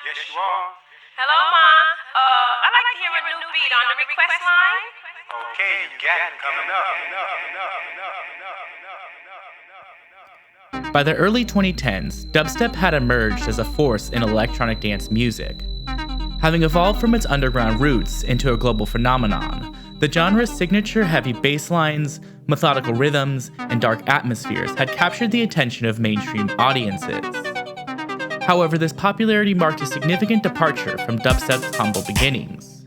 Yes, you are. Hello, Ma. I'd like to hear a new beat on the request line. Okay, you got it coming up. By the early 2010s, dubstep had emerged as a force in electronic dance music. Having evolved from its underground roots into a global phenomenon, the genre's signature heavy bass lines, methodical rhythms, and dark atmospheres had captured the attention of mainstream audiences. However, this popularity marked a significant departure from dubstep's humble beginnings.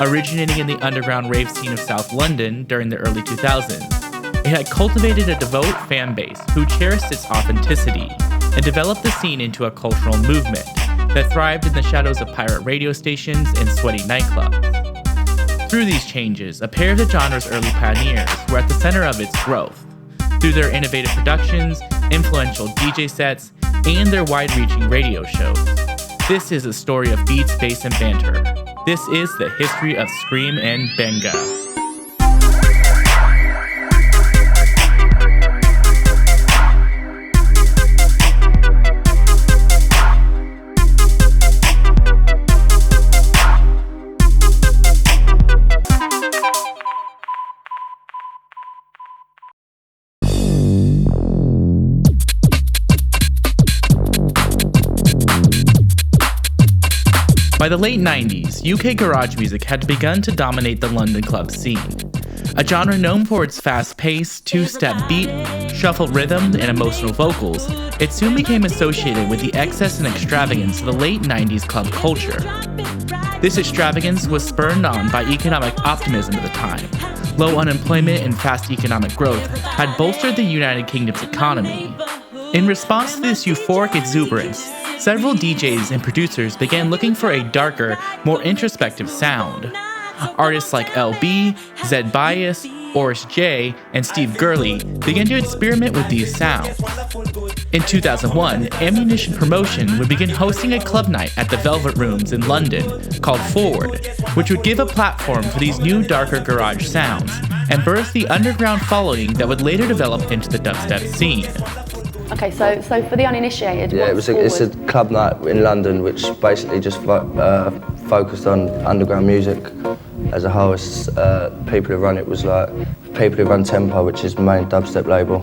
Originating in the underground rave scene of South London during the early 2000s, it had cultivated a devout fan base who cherished its authenticity and developed the scene into a cultural movement that thrived in the shadows of pirate radio stations and sweaty nightclubs. Through these changes, a pair of the genre's early pioneers were at the center of its growth, through their innovative productions, influential DJ sets, and their wide-reaching radio shows. This is a story of beats, bass, and banter. This is the history of Skream and Benga. By the late 90s, UK garage music had begun to dominate the London club scene. A genre known for its fast-paced, two-step beat, shuffled rhythm, and emotional vocals, it soon became associated with the excess and extravagance of the late 90s club culture. This extravagance was spurred on by economic optimism at the time. Low unemployment and fast economic growth had bolstered the United Kingdom's economy. In response to this euphoric exuberance, several DJs and producers began looking for a darker, more introspective sound. Artists like LB, Zed Bias, Oris J, and Steve Gurley began to experiment with these sounds. In 2001, Ammunition Promotion would begin hosting a club night at the Velvet Rooms in London called Forward, which would give a platform for these new darker garage sounds and birth the underground following that would later develop into the dubstep scene. Okay, so for the uninitiated, yeah, it's a club night in London which basically just focused on underground music as a whole. It's, people who run it was like people who run Tempo, which is the main dubstep label,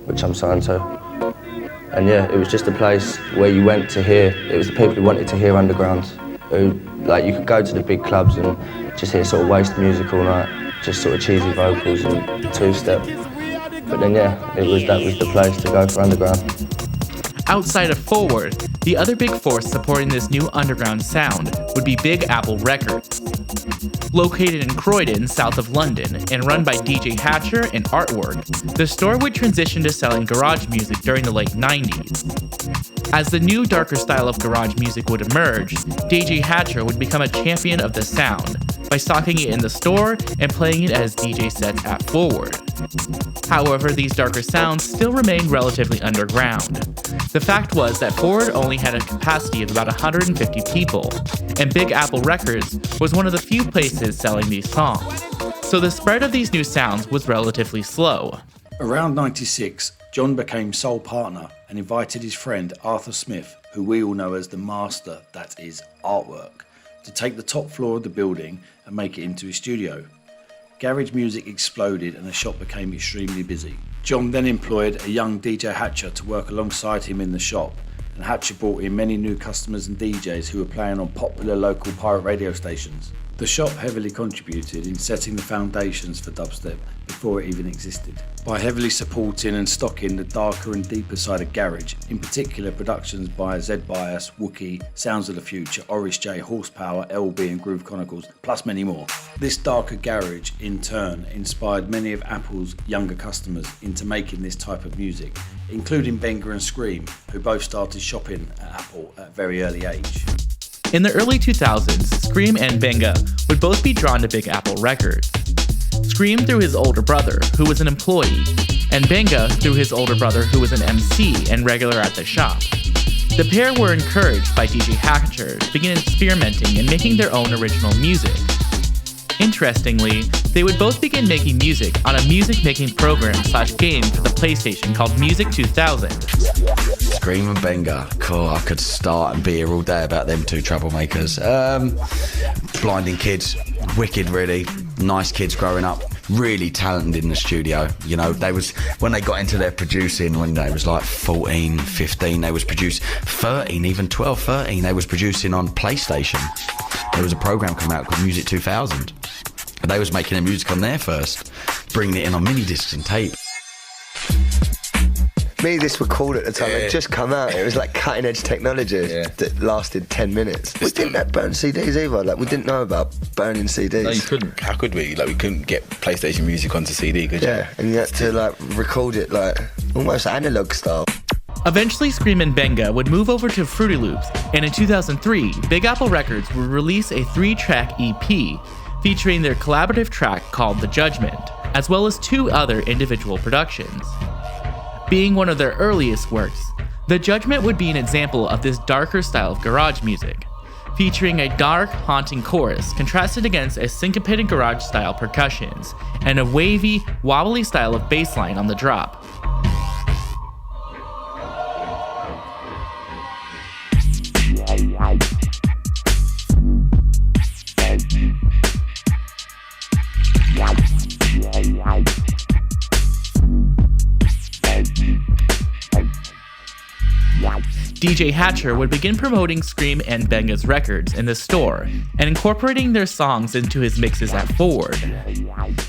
which I'm signed to. And yeah, it was just a place where you went to hear. It was the people who wanted to hear underground. Who, like, you could go to the big clubs and just hear sort of waste music all night, just sort of cheesy vocals and two-step. But then yeah, that was the place to go for underground. Outside of Forward, the other big force supporting this new underground sound would be Big Apple Records. Located in Croydon, south of London, and run by DJ Hatcher and Artwork, the store would transition to selling garage music during the late 90s. As the new, darker style of garage music would emerge, DJ Hatcher would become a champion of the sound by stocking it in the store and playing it as DJ sets at Forward. However, these darker sounds still remained relatively underground. The fact was that Forward only had a capacity of about 150 people, and Big Apple Records was one of the few places selling these songs. So the spread of these new sounds was relatively slow. Around 96, John became sole partner and invited his friend Arthur Smith, who we all know as the master that is Artwork, to take the top floor of the building and make it into his studio. Garage music exploded and the shop became extremely busy. John then employed a young DJ Hatcher to work alongside him in the shop, and Hatcher brought in many new customers and DJs who were playing on popular local pirate radio stations. The shop heavily contributed in setting the foundations for dubstep before it even existed, by heavily supporting and stocking the darker and deeper side of garage, in particular productions by Zed Bias, Wookie, Sounds of the Future, Oris J, Horsepower, LB and Groove Chronicles, plus many more. This darker garage, in turn, inspired many of Apple's younger customers into making this type of music, including Benga and Skream, who both started shopping at Apple at a very early age. In the early 2000s, Skream and Benga would both be drawn to Big Apple Records. Skream through his older brother, who was an employee, and Benga through his older brother, who was an MC and regular at the shop. The pair were encouraged by DJ Hatcher to begin experimenting and making their own original music. Interestingly, they would both begin making music on a music-making program/game for the PlayStation called Music 2000. Skream and Benga. Cool, I could start and be here all day about them two troublemakers. Blinding kids, wicked really, nice kids growing up, really talented in the studio. You know, when they got into their producing, when they was like 14, 15, they was produced 13, even 12, 13, they was producing on PlayStation. There was a program coming out called Music 2000. And they was making their music on there first, bringing it in on mini discs and tape. Me, this were cool at the time. It just come out. It was like cutting edge technology that lasted 10 minutes. We didn't have burn CDs either. Like, we didn't know about burning CDs. No, you couldn't. How could we? Like, we couldn't get PlayStation music onto CD, could you? Yeah, and you had to like record it like almost analog style. Eventually, Skream and Benga would move over to Fruity Loops, and in 2003, Big Apple Records would release a 3-track EP featuring their collaborative track called The Judgment, as well as 2 other individual productions. Being one of their earliest works, The Judgment would be an example of this darker style of garage music, featuring a dark, haunting chorus contrasted against a syncopated garage-style percussions and a wavy, wobbly style of bass line on the drop. DJ Hatcher would begin promoting Skream and Benga's records in the store and incorporating their songs into his mixes at Forward.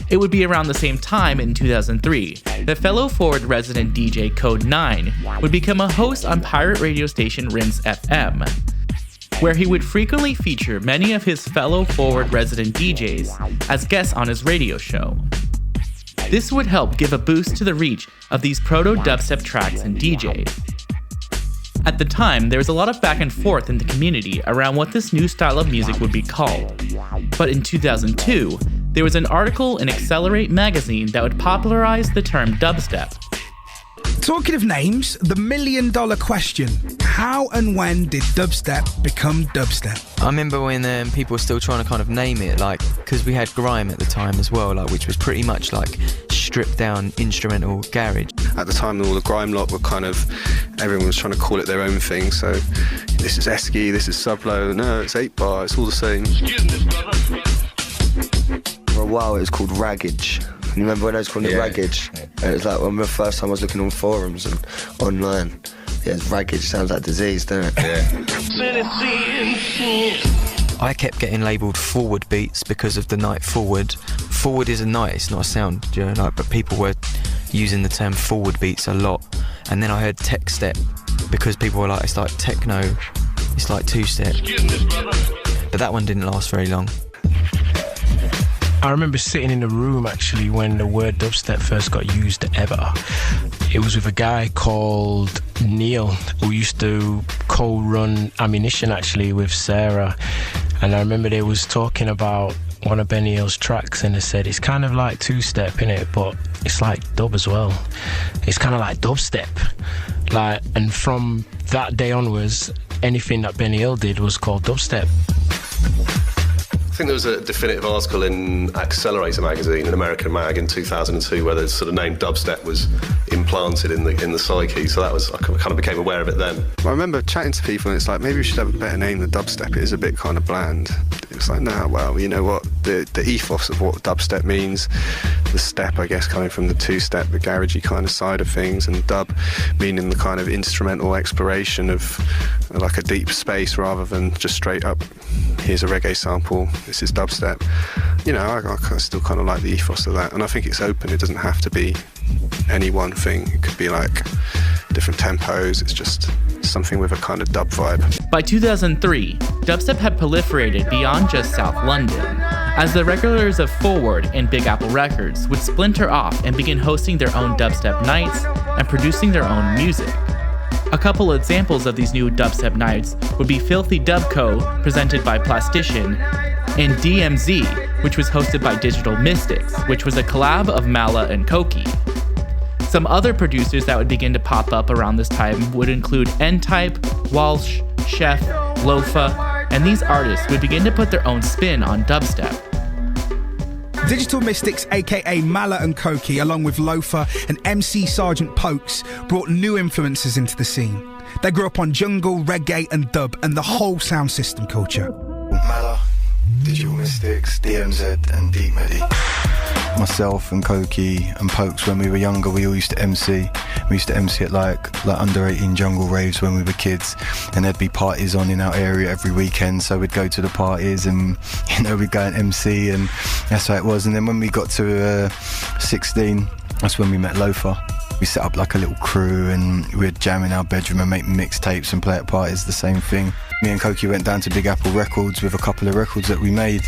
It would be around the same time in 2003 that fellow Forward resident DJ Code 9 would become a host on pirate radio station Rinse FM, where he would frequently feature many of his fellow Forward resident DJs as guests on his radio show. This would help give a boost to the reach of these proto-dubstep tracks and DJs. At the time, there was a lot of back and forth in the community around what this new style of music would be called. But in 2002, there was an article in Accelerate magazine that would popularize the term dubstep. Talking of names, the million-dollar question: how and when did dubstep become dubstep? I remember when people were still trying to kind of name it, like, because we had grime at the time as well, like, which was pretty much like stripped down instrumental garage. At the time, all the grime lot were kind of, everyone was trying to call it their own thing. So this is Esky, this is Sublow, no, it's 8-bar, it's all the same. For a while, it was called Raggage. You remember when I was calling it Raggage? And it was like when the first time I was looking on forums and online. Yeah, Raggage sounds like disease, doesn't it? I kept getting labelled forward beats because of the night forward. Forward is a night, it's not a sound, you know, like, but people were using the term forward beats a lot. And then I heard tech step because people were like, it's like techno, it's like 2-step. But that one didn't last very long. I remember sitting in a room actually when the word dubstep first got used ever. It was with a guy called Neil who used to co-run Ammunition actually with Sarah, and I remember they was talking about one of Benny Hill's tracks and they said it's kind of like 2-step innit, but it's like dub as well. It's kind of like dubstep. Like, and from that day onwards, anything that Benny Hill did was called dubstep. I think there was a definitive article in Accelerator magazine, an American mag, in 2002, where the sort of name dubstep was implanted in the psyche. So that was, I kind of became aware of it then. I remember chatting to people, and it's like, maybe we should have a better name than dubstep. It is a bit kind of bland. It was like, nah, well, you know what? The ethos of what dubstep means, the step, I guess, coming from the 2-step, the garagey kind of side of things, and dub meaning the kind of instrumental exploration of like a deep space rather than just straight up, here's a reggae sample, this is dubstep. You know, I still kind of like the ethos of that, and I think it's open. It doesn't have to be any one thing. It could be like different tempos. It's just something with a kind of dub vibe. By 2003, dubstep had proliferated beyond just South London, as the regulars of Forward and Big Apple Records would splinter off and begin hosting their own dubstep nights and producing their own music. A couple examples of these new dubstep nights would be Filthy Dub Co., presented by Plastician, and DMZ, which was hosted by Digital Mystics, which was a collab of Mala and Koki. Some other producers that would begin to pop up around this time would include N-Type, Walsh, Chef, Lofa, and these artists would begin to put their own spin on dubstep. Digital Mystics, aka Mala and Koki, along with Lofa and MC Sergeant Pokes, brought new influences into the scene. They grew up on jungle, reggae and dub and the whole sound system culture. Mala, Digital Mystics, DMZ and Deep Medi. Myself and Koki and Pokes, when we were younger, we all used to MC. We used to MC at like under 18 jungle raves when we were kids, and there'd be parties on in our area every weekend, so we'd go to the parties and, you know, we'd go and MC, and that's how it was. And then when we got to 16, that's when we met Loafer. We set up like a little crew and we'd jam in our bedroom and make mixtapes and play at parties, the same thing. Me and Koki went down to Big Apple Records with a couple of records that we made.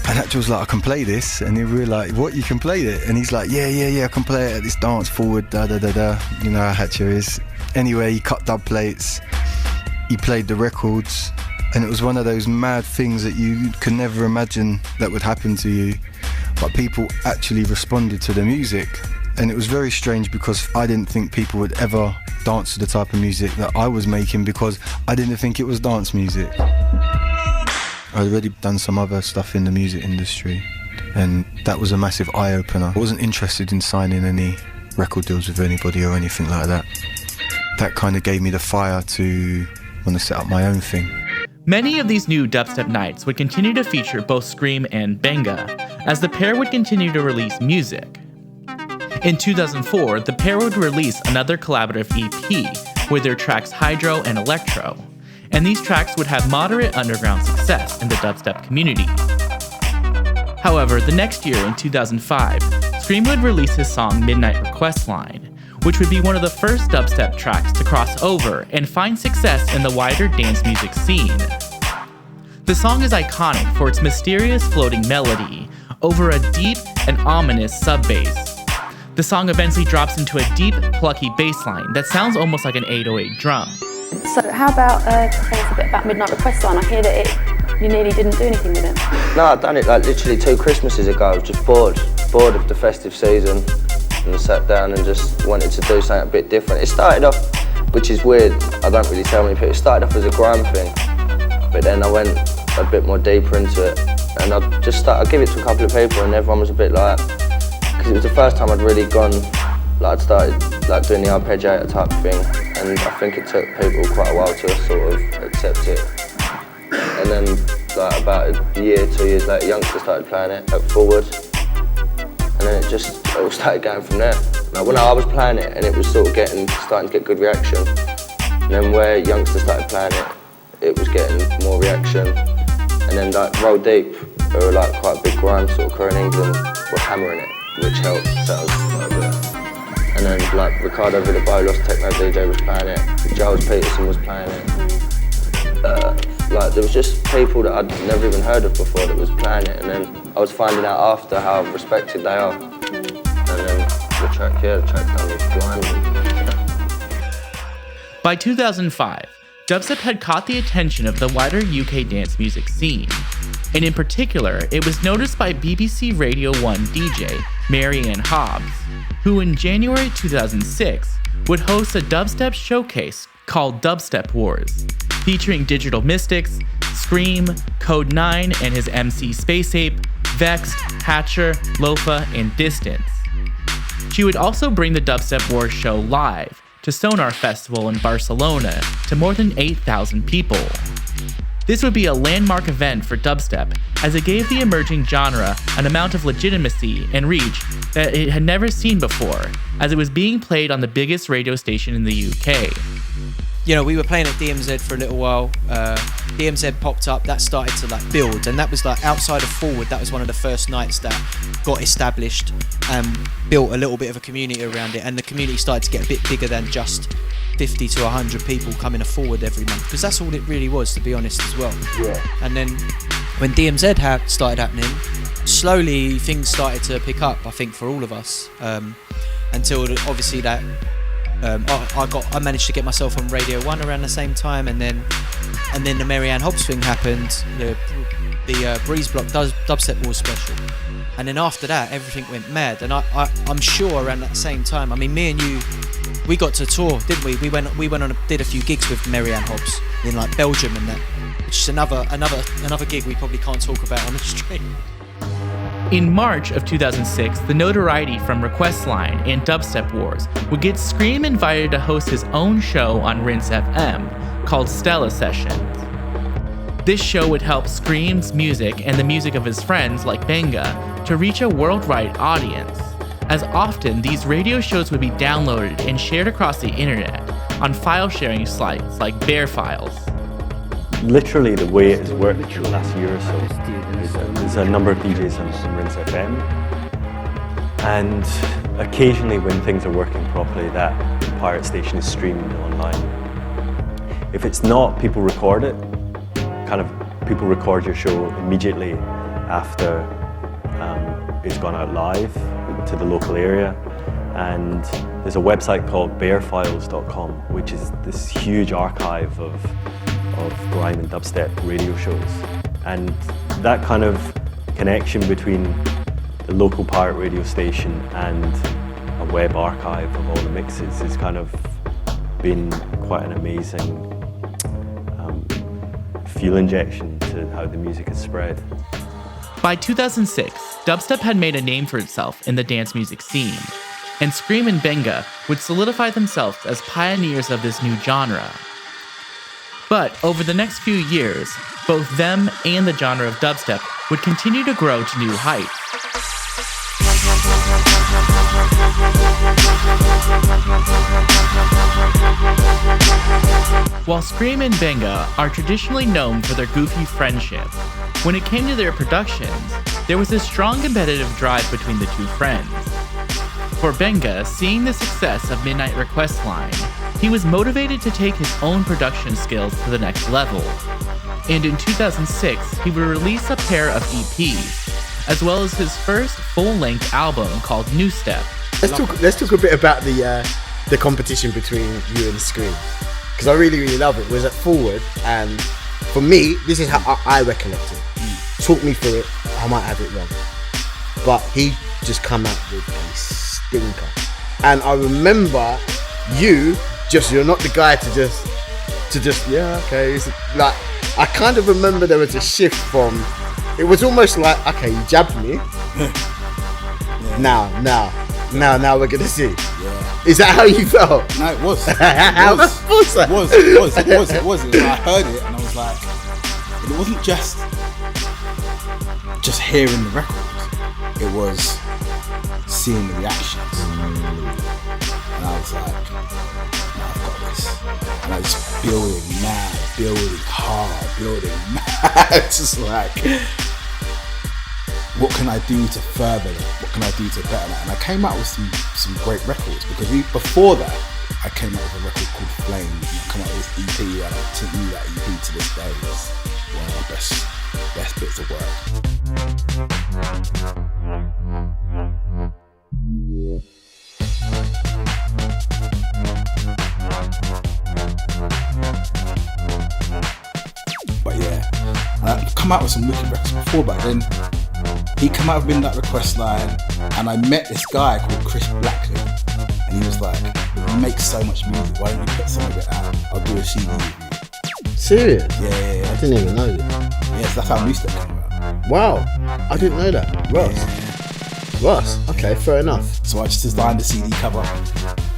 And Hatcher was like, I can play this. And we were like, what, you can play it? And he's like, yeah, I can play it at this dance forward, da-da-da-da. You know how Hatcher is. Anyway, he cut dub plates, he played the records, and it was one of those mad things that you could never imagine that would happen to you. But people actually responded to the music. And it was very strange because I didn't think people would ever dance to the type of music that I was making because I didn't think it was dance music. I'd already done some other stuff in the music industry, and that was a massive eye-opener. I wasn't interested in signing any record deals with anybody or anything like that. That kind of gave me the fire to want to set up my own thing. Many of these new dubstep nights would continue to feature both Skream and Benga, as the pair would continue to release music. In 2004, the pair would release another collaborative EP with their tracks Hydro and Electro, and these tracks would have moderate underground success in the dubstep community. However, the next year, in 2005, Skream would release his song Midnight Request Line, which would be one of the first dubstep tracks to cross over and find success in the wider dance music scene. The song is iconic for its mysterious floating melody over a deep and ominous sub-bass. The song eventually drops into a deep, plucky bass line that sounds almost like an 808 drum. So how about tell us a bit about Midnight Request Line? I hear that you nearly didn't do anything with it. No, I'd done it like literally 2 Christmases ago. I was just bored of the festive season, and I sat down and just wanted to do something a bit different. It started off, which is weird, I don't really tell many people, it started off as a grime thing, but then I went a bit more deeper into it, and I gave it to a couple of people, and everyone was a bit like, because it was the first time I'd really gone, like I'd started like doing the arpeggiator type thing, and I think it took people quite a while to sort of accept it. And then like about a year, 2 years later, youngsters started playing it at Forward, and then it all started going from there. Like when I was playing it and it was sort of starting to get good reaction, and then where youngsters started playing it, it was getting more reaction. And then like Roll Deep, who were like quite a big grime sort of crew in England, were hammering it, which helped sales quite a bit. And then like Ricardo Villabolos, techno DJ, was playing it, Giles Peterson was playing it. Like there was just people that I'd never even heard of before that was playing it, and then I was finding out after how respected they are. And then the track's done me blindly. By 2005, dubstep had caught the attention of the wider UK dance music scene, and in particular, it was noticed by BBC Radio 1 DJ Marianne Hobbs, who in January 2006 would host a dubstep showcase called Dubstep Wars, featuring Digital Mystics, Skream, Code 9 and his MC Space Ape, Vexed, Hatcher, Lofa, and Distance. She would also bring the Dubstep Wars show live to Sonar Festival in Barcelona to more than 8,000 people. This would be a landmark event for dubstep, as it gave the emerging genre an amount of legitimacy and reach that it had never seen before, as it was being played on the biggest radio station in the UK. You know, we were playing at DMZ for a little while. DMZ popped up, that started to like build, and that was like outside of Forward. That was one of the first nights that got established and built a little bit of a community around it, and the community started to get a bit bigger than just 50 to 100 people coming to Forward every month, because that's all it really was, to be honest, as well. Yeah. And then when DMZ started happening, slowly things started to pick up, I think, for all of us, until obviously that I managed to get myself on Radio 1 around the same time, and then the Marianne Hobbs thing happened, the Breeze Block Dubstep Wars special, and then after that everything went mad. And I'm sure around that same time, I mean, me and you, we got to tour, didn't we? We went on did a few gigs with Marianne Hobbs in like Belgium and that, which is another gig we probably can't talk about on the stream. In March of 2006, the notoriety from Requestline and Dubstep Wars would get Skream invited to host his own show on Rinse FM called Stella Sessions. This show would help Skream's music and the music of his friends like Benga to reach a worldwide audience, as often these radio shows would be downloaded and shared across the internet on file sharing sites like Bear Files. Literally the way it has worked for the last year or so is there's a number of DJs on Rinse FM, and occasionally when things are working properly, that pirate station is streamed online. If it's not, people record it. People record your show immediately after it's gone out live to the local area, and there's a website called bearfiles.com, which is this huge archive of grime and dubstep radio shows. And that kind of connection between the local pirate radio station and a web archive of all the mixes has kind of been quite an amazing fuel injection to how the music has spread. By 2006, dubstep had made a name for itself in the dance music scene, and Skream and Benga would solidify themselves as pioneers of this new genre. But over the next few years, both them and the genre of dubstep would continue to grow to new heights. While Skream and Benga are traditionally known for their goofy friendship, when it came to their productions, there was a strong competitive drive between the two friends. For Benga, seeing the success of Midnight Requestline, he was motivated to take his own production skills to the next level. And in 2006, he would release a pair of EPs, as well as his first full-length album called New Step. Let's talk a bit about the competition between you and Skream, because I really love it. It was at Forward, and for me, this is how I recollect it. Talk me through it. I might have it wrong, but he just come out with a stinker, and I remember you're not the guy to just yeah, okay. It's like, I kind of remember there was a shift from, it was almost like, okay, you jabbed me. Now we're gonna see. Yeah. Is that how you felt? No, it was. It was. I heard it and I was like, it wasn't just hearing the record. It was seeing the reactions. And I was like, no, I've got this. And I was building hard, just like, what can I do to further that? What can I do to better that? And I came out with some great records, because before that, I came out with a record called Flame, and I came out with this EP, and to me that EP to this day is one of my best bits of work. But yeah, I've come out with some wicked records before, but then he came out with Midnight Requestline, and I met this guy called Chris Blackley, and he was like, you make so much music, why don't you put some of it out? I'll do a CD with you. Serious? Yeah. I didn't even know this. Yeah, so that's how New Step came out. Wow, I didn't know that. Russ, okay, fair enough. So I just designed the CD cover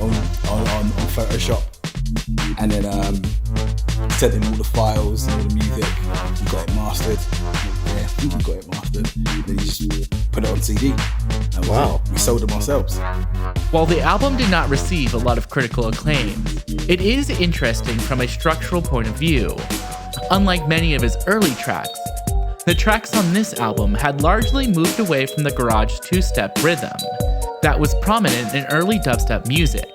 on Photoshop, and then sent him all the files and all the music. He got it mastered. Yeah, I think he got it mastered. Then he just put it on CD. And wow. We sold them ourselves. While the album did not receive a lot of critical acclaim, it is interesting from a structural point of view. Unlike many of his early tracks, the tracks on this album had largely moved away from the garage two-step rhythm that was prominent in early dubstep music,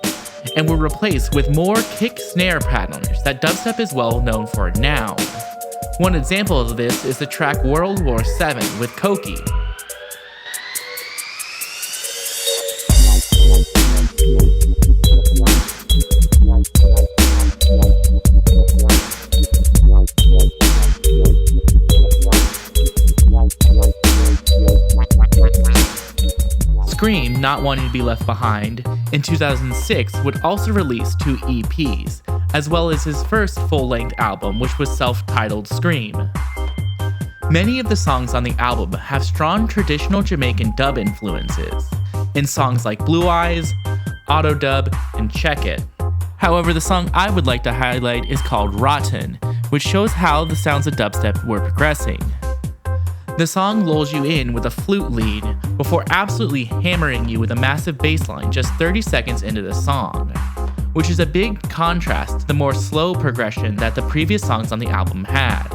and were replaced with more kick-snare patterns that dubstep is well known for now. One example of this is the track World War VII with Koki. Skream, not wanting to be left behind, in 2006 would also release 2 EPs, as well as his first full-length album, which was self-titled Skream. Many of the songs on the album have strong traditional Jamaican dub influences, in songs like Blue Eyes, Auto Dub, and Check It. However, the song I would like to highlight is called Rotten, which shows how the sounds of dubstep were progressing. The song lulls you in with a flute lead before absolutely hammering you with a massive bass line just 30 seconds into the song, which is a big contrast to the more slow progression that the previous songs on the album had.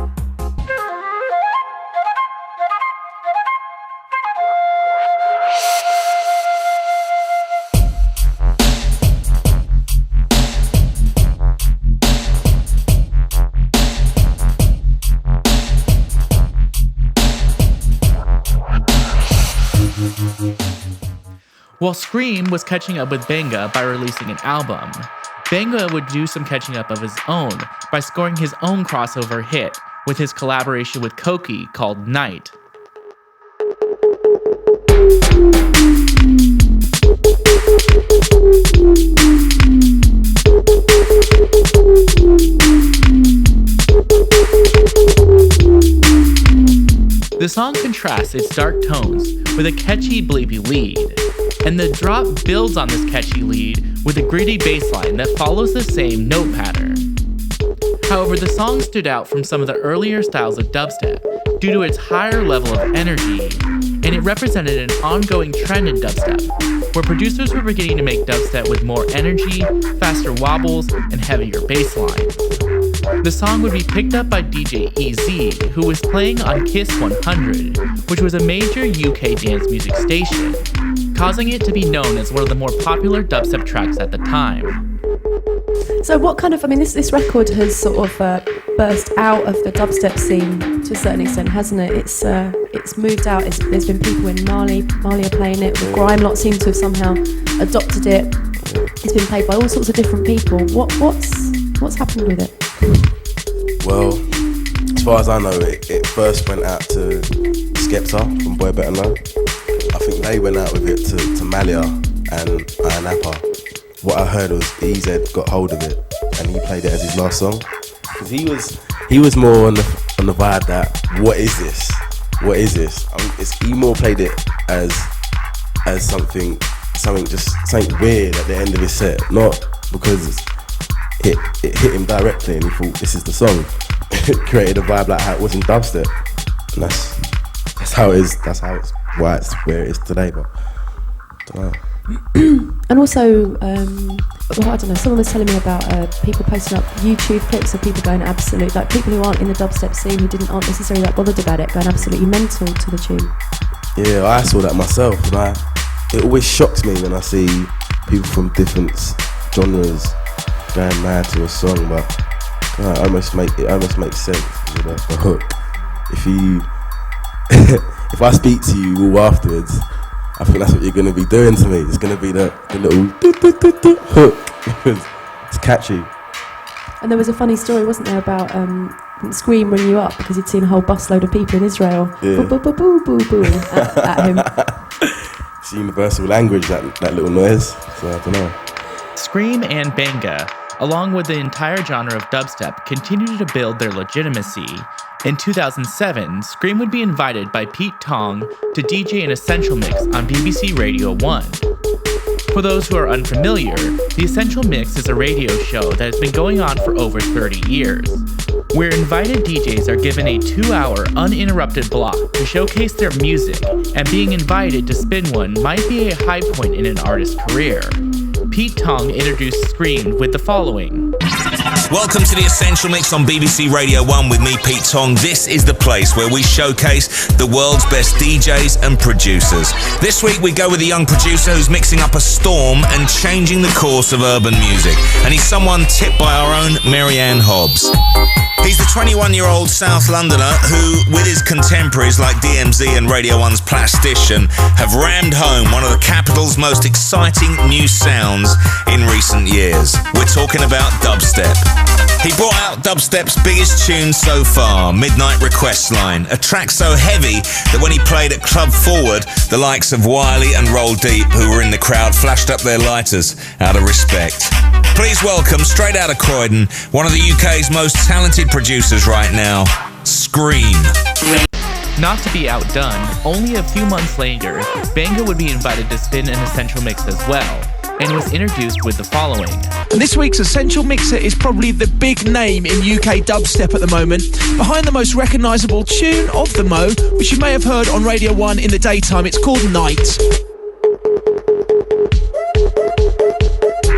While Skream was catching up with Benga by releasing an album, Benga would do some catching up of his own by scoring his own crossover hit with his collaboration with Koki called Night. The song contrasts its dark tones with a catchy bleepy lead, and the drop builds on this catchy lead with a gritty bass line that follows the same note pattern. However, the song stood out from some of the earlier styles of dubstep due to its higher level of energy, and it represented an ongoing trend in dubstep, where producers were beginning to make dubstep with more energy, faster wobbles, and heavier bass lines. The song would be picked up by DJ EZ, who was playing on Kiss 100, which was a major UK dance music station, causing it to be known as one of the more popular dubstep tracks at the time. So what kind of, this record has sort of burst out of the dubstep scene to a certain extent, hasn't it? It's moved out. There's been people in Mali are playing it. The grime lot seem to have somehow adopted it. It's been played by all sorts of different people. What's happened with it? Well, as far as I know, it first went out to Skepta from Boy Better Know. I think they went out with it to Malia and Iron Appa. What I heard was EZ got hold of it and he played it as his last song. Because he was more on the vibe that what is this? He more played it as something weird at the end of his set, not because it hit him directly and he thought this is the song. It created a vibe like how it was in dubstep, and that's how it is. That's why it's where it is today. But I don't know. And also, I don't know, someone was telling me about people posting up YouTube clips of people going absolute, like people who aren't in the dubstep scene, who aren't necessarily that bothered about it, going absolutely mental to the tune. Yeah, I saw that myself, and it always shocks me when I see people from different genres going mad to a song, but it almost makes sense with the hook. If I speak to you all afterwards, I think that's what you're going to be doing to me. It's going to be the little hook. It's catchy. And there was a funny story, wasn't there, about Skream ringing you up because he'd seen a whole busload of people in Israel at him. It's universal language, that little noise. So I don't know. Skream and Benga, along with the entire genre of dubstep, continued to build their legitimacy. In 2007, Skream would be invited by Pete Tong to DJ an Essential Mix on BBC Radio 1. For those who are unfamiliar, the Essential Mix is a radio show that has been going on for over 30 years, where invited DJs are given a 2-hour uninterrupted block to showcase their music, and being invited to spin one might be a high point in an artist's career. Pete Tong introduced Skream with the following. Welcome to the Essential Mix on BBC Radio 1 with me, Pete Tong. This is the place where we showcase the world's best DJs and producers. This week we go with a young producer who's mixing up a storm and changing the course of urban music. And he's someone tipped by our own Marianne Hobbs. He's the 21-year-old South Londoner who, with his contemporaries like DMZ and Radio 1's Plastician, have rammed home one of the capital's most exciting new sounds in recent years. We're talking about dubstep. He brought out dubstep's biggest tune so far, Midnight Request Line, a track so heavy that when he played at Club Forward, the likes of Wiley and Roll Deep, who were in the crowd, flashed up their lighters out of respect. Please welcome, straight out of Croydon, one of the UK's most talented producers right now, Skream. Not to be outdone, only a few months later, Benga would be invited to spin an Essential Mix as well, and was introduced with the following. This week's Essential Mixer is probably the big name in UK dubstep at the moment, behind the most recognisable tune of the Mo, which you may have heard on Radio 1 in the daytime. It's called Night.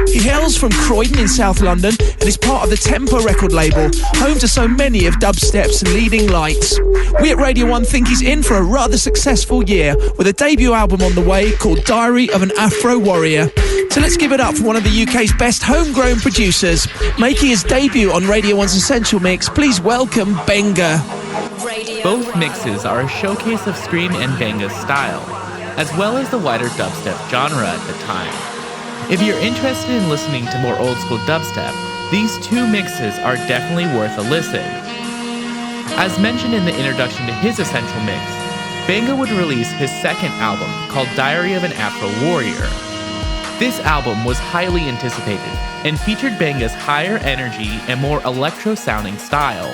He hails from Croydon in South London and is part of the Tempo record label, home to so many of dubstep's leading lights. We at Radio 1 think he's in for a rather successful year, with a debut album on the way called Diary of an Afro Warrior. So let's give it up for one of the UK's best homegrown producers, making his debut on Radio 1's Essential Mix. Please welcome Benga. Both mixes are a showcase of Skream and Benga's style, as well as the wider dubstep genre at the time. If you're interested in listening to more old-school dubstep, these two mixes are definitely worth a listen. As mentioned in the introduction to his Essential Mix, Benga would release his second album called Diary of an Afro Warrior. This album was highly anticipated and featured Benga's higher energy and more electro-sounding style.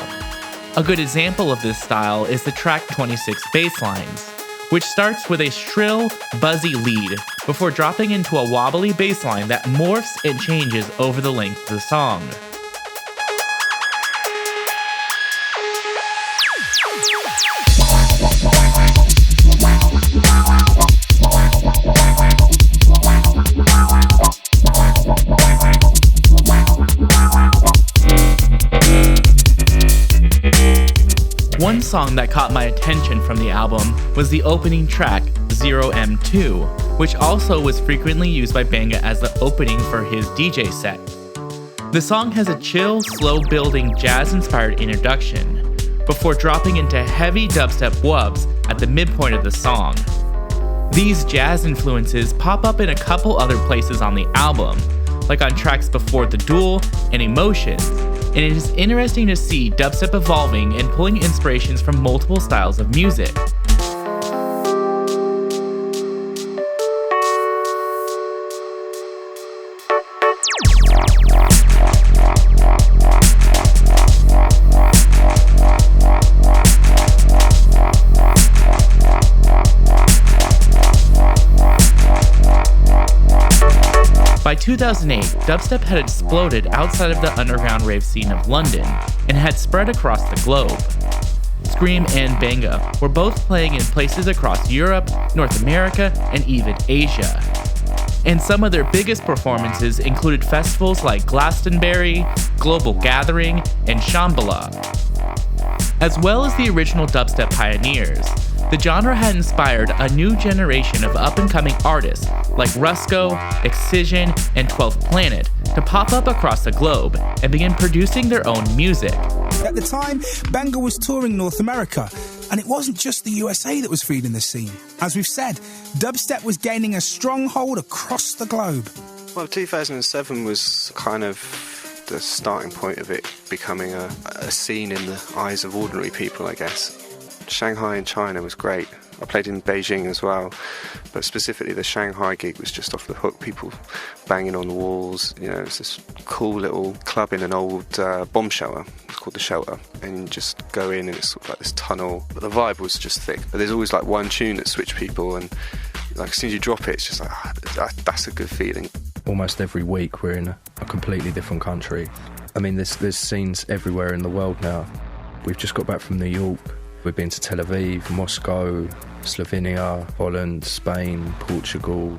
A good example of this style is the track 26 Basslines, which starts with a shrill, buzzy lead before dropping into a wobbly bass line that morphs and changes over the length of the song. One song that caught my attention from the album was the opening track, 0M2, which also was frequently used by Benga as the opening for his DJ set. The song has a chill, slow-building, jazz-inspired introduction, before dropping into heavy dubstep wubs at the midpoint of the song. These jazz influences pop up in a couple other places on the album, like on tracks Before the Duel and Emotions, and it is interesting to see dubstep evolving and pulling inspirations from multiple styles of music. By 2008, dubstep had exploded outside of the underground rave scene of London and had spread across the globe. Skream and Benga were both playing in places across Europe, North America, and even Asia. And some of their biggest performances included festivals like Glastonbury, Global Gathering, and Shambhala. As well as the original dubstep pioneers, the genre had inspired a new generation of up-and-coming artists like Rusko, Excision, and 12th Planet to pop up across the globe and begin producing their own music. At the time, Benga was touring North America, and it wasn't just the USA that was feeding the scene. As we've said, dubstep was gaining a stronghold across the globe. Well, 2007 was kind of the starting point of it becoming a scene in the eyes of ordinary people, I guess. Shanghai in China was great. I played in Beijing as well, but specifically the Shanghai gig was just off the hook. People banging on the walls. You know, it's this cool little club in an old bomb shelter. It's called The Shelter, and you just go in and it's sort of like this tunnel. But the vibe was just thick. But there's always like one tune that switched people, and like as soon as you drop it, it's just like that's a good feeling. Almost every week we're in a completely different country. I mean, there's scenes everywhere in the world now. We've just got back from New York. We've been to Tel Aviv, Moscow, Slovenia, Holland, Spain, Portugal.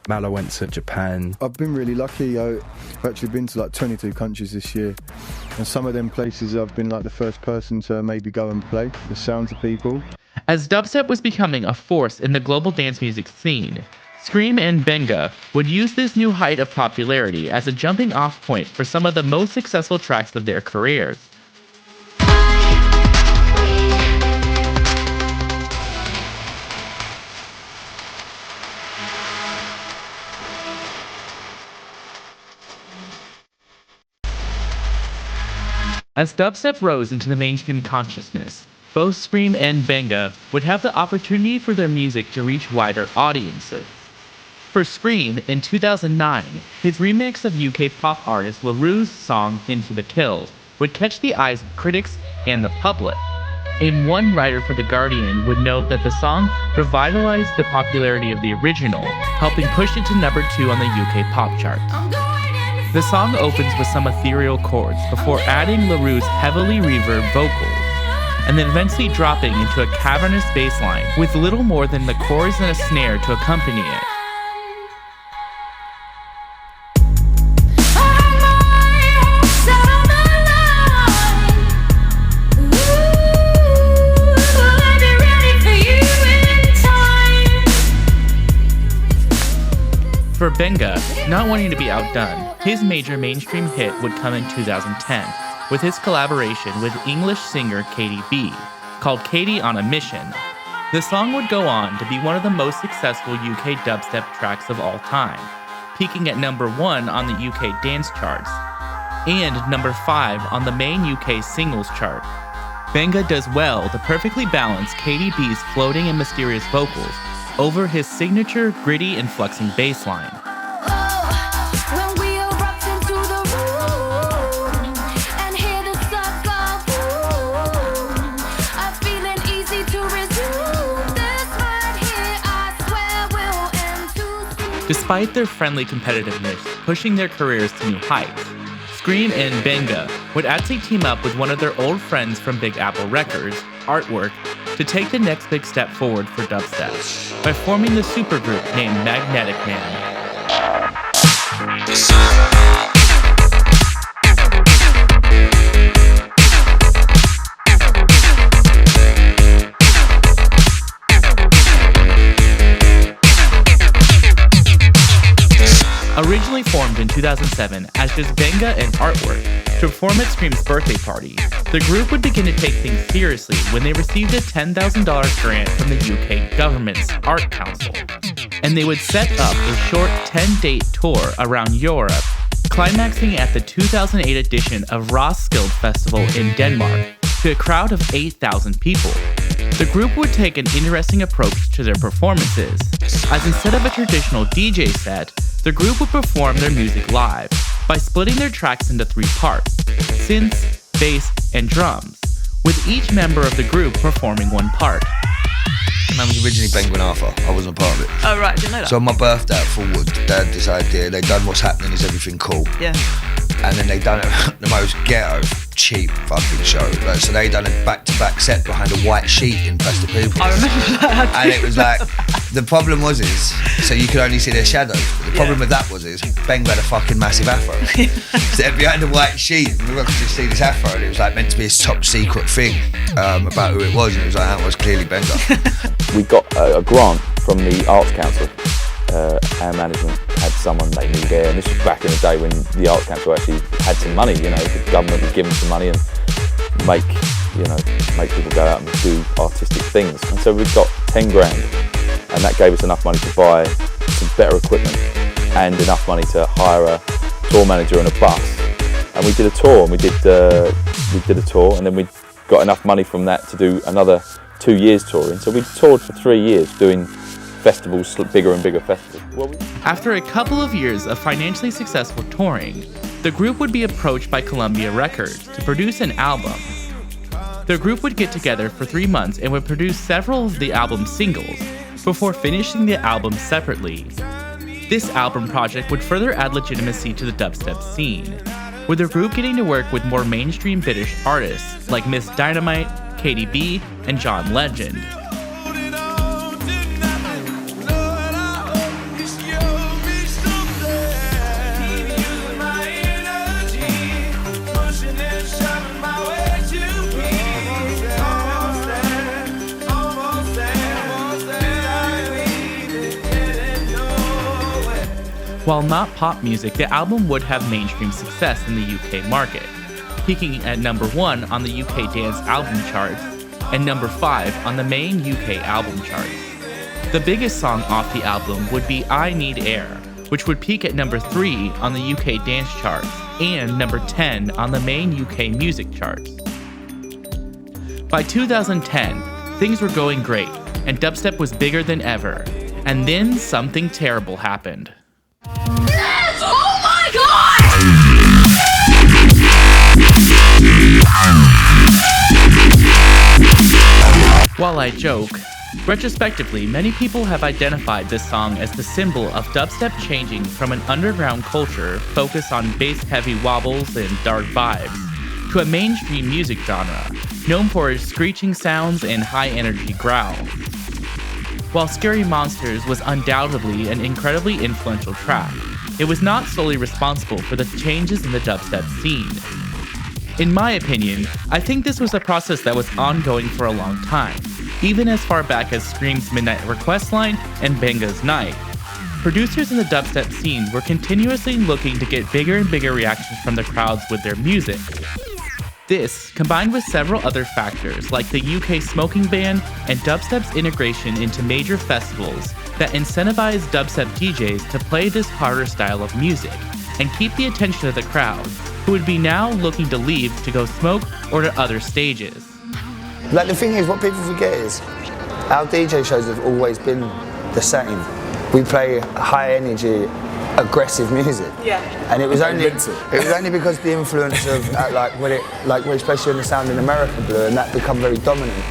Malo went to Japan. I've been really lucky. I've actually been to like 22 countries this year. And some of them places I've been like the first person to maybe go and play the sounds of people. As dubstep was becoming a force in the global dance music scene, Skream and Benga would use this new height of popularity as a jumping off point for some of the most successful tracks of their careers. As dubstep rose into the mainstream consciousness, both Skream and Benga would have the opportunity for their music to reach wider audiences. For Skream, in 2009, his remix of UK pop artist LaRue's song Into the Kill would catch the eyes of critics and the public. And one writer for The Guardian would note that the song revitalized the popularity of the original, helping push it to number 2 on the UK pop chart. The song opens with some ethereal chords before adding LaRue's heavily reverb vocals, and then eventually dropping into a cavernous bass line with little more than the chorus and a snare to accompany it. For Benga, not wanting to be outdone, his major mainstream hit would come in 2010 with his collaboration with English singer Katie B, called Katie on a Mission. The song would go on to be one of the most successful UK dubstep tracks of all time, peaking at number 1 on the UK dance charts, and number 5 on the main UK singles chart. Benga does well to perfectly balance Katie B's floating and mysterious vocals over his signature gritty and fluxing bass line. Despite their friendly competitiveness pushing their careers to new heights, Skream and Benga would actually team up with one of their old friends from Big Apple Records, Artwork, to take the next big step forward for dubstep by forming the supergroup named Magnetic Man. Originally formed in 2007 as just Benga and Artwork to perform at Skream's birthday party, the group would begin to take things seriously when they received a $10,000 grant from the UK government's Art Council. And they would set up a short 10-date tour around Europe, climaxing at the 2008 edition of Roskilde Festival in Denmark to a crowd of 8,000 people. The group would take an interesting approach to their performances, as instead of a traditional DJ set, the group would perform their music live by splitting their tracks into 3 parts: synths, bass, and drums, with each member of the group performing one part. Man was originally Benga and Arthur. I wasn't a part of it. Oh right, I didn't know that. So on my birthday at Forward, they had this idea. They'd done What's Happening Is Everything Cool. Yeah. And then they done it the most ghetto, cheap fucking show. Like, so they done a back-to-back set behind a white sheet in Preston People. I remember that. And it was like, the problem was so you could only see their shadows. But the problem with that was Benga had a fucking massive afro. So they're behind a white sheet, and we could just see this afro, and it was like meant to be a top secret thing about who it was, and it was like, that was clearly Benga. We got a grant from the Arts Council. Our management had someone they knew there, and this was back in the day when the Arts Council actually had some money. You know, the government would give them some money and make people go out and do artistic things. And so we got 10 grand, and that gave us enough money to buy some better equipment and enough money to hire a tour manager and a bus. And we did a tour, and we did a tour, and then we got enough money from that to do another 2 years touring. So we toured for 3 years doing festivals, bigger and bigger festivals. After a couple of years of financially successful touring, the group would be approached by Columbia Records to produce an album. The group would get together for 3 months and would produce several of the album's singles before finishing the album separately. This album project would further add legitimacy to the dubstep scene, with the group getting to work with more mainstream British artists like Miss Dynamite, Katie B, and John Legend. While not pop music, the album would have mainstream success in the UK market, peaking at number 1 on the UK dance album charts and number 5 on the main UK album charts. The biggest song off the album would be I Need Air, which would peak at number 3 on the UK dance charts and number 10 on the main UK music charts. By 2010, things were going great, and dubstep was bigger than ever. And then something terrible happened. Yes! Oh my god! While I joke, retrospectively, many people have identified this song as the symbol of dubstep changing from an underground culture focused on bass-heavy wobbles and dark vibes to a mainstream music genre known for its screeching sounds and high-energy growls. While Scary Monsters was undoubtedly an incredibly influential track, it was not solely responsible for the changes in the dubstep scene. In my opinion, I think this was a process that was ongoing for a long time, even as far back as Skream's Midnight Request line and Benga's Night. Producers in the dubstep scene were continuously looking to get bigger and bigger reactions from the crowds with their music. This, combined with several other factors like the UK smoking ban and dubstep's integration into major festivals that incentivized dubstep DJs to play this harder style of music and keep the attention of the crowd, who would be now looking to leave to go smoke or to other stages. Like, the thing is, what people forget is our DJ shows have always been the same. We play high energy, aggressive music. Yeah. And it was only because the influence of especially when the sound in America blew and that become very dominant.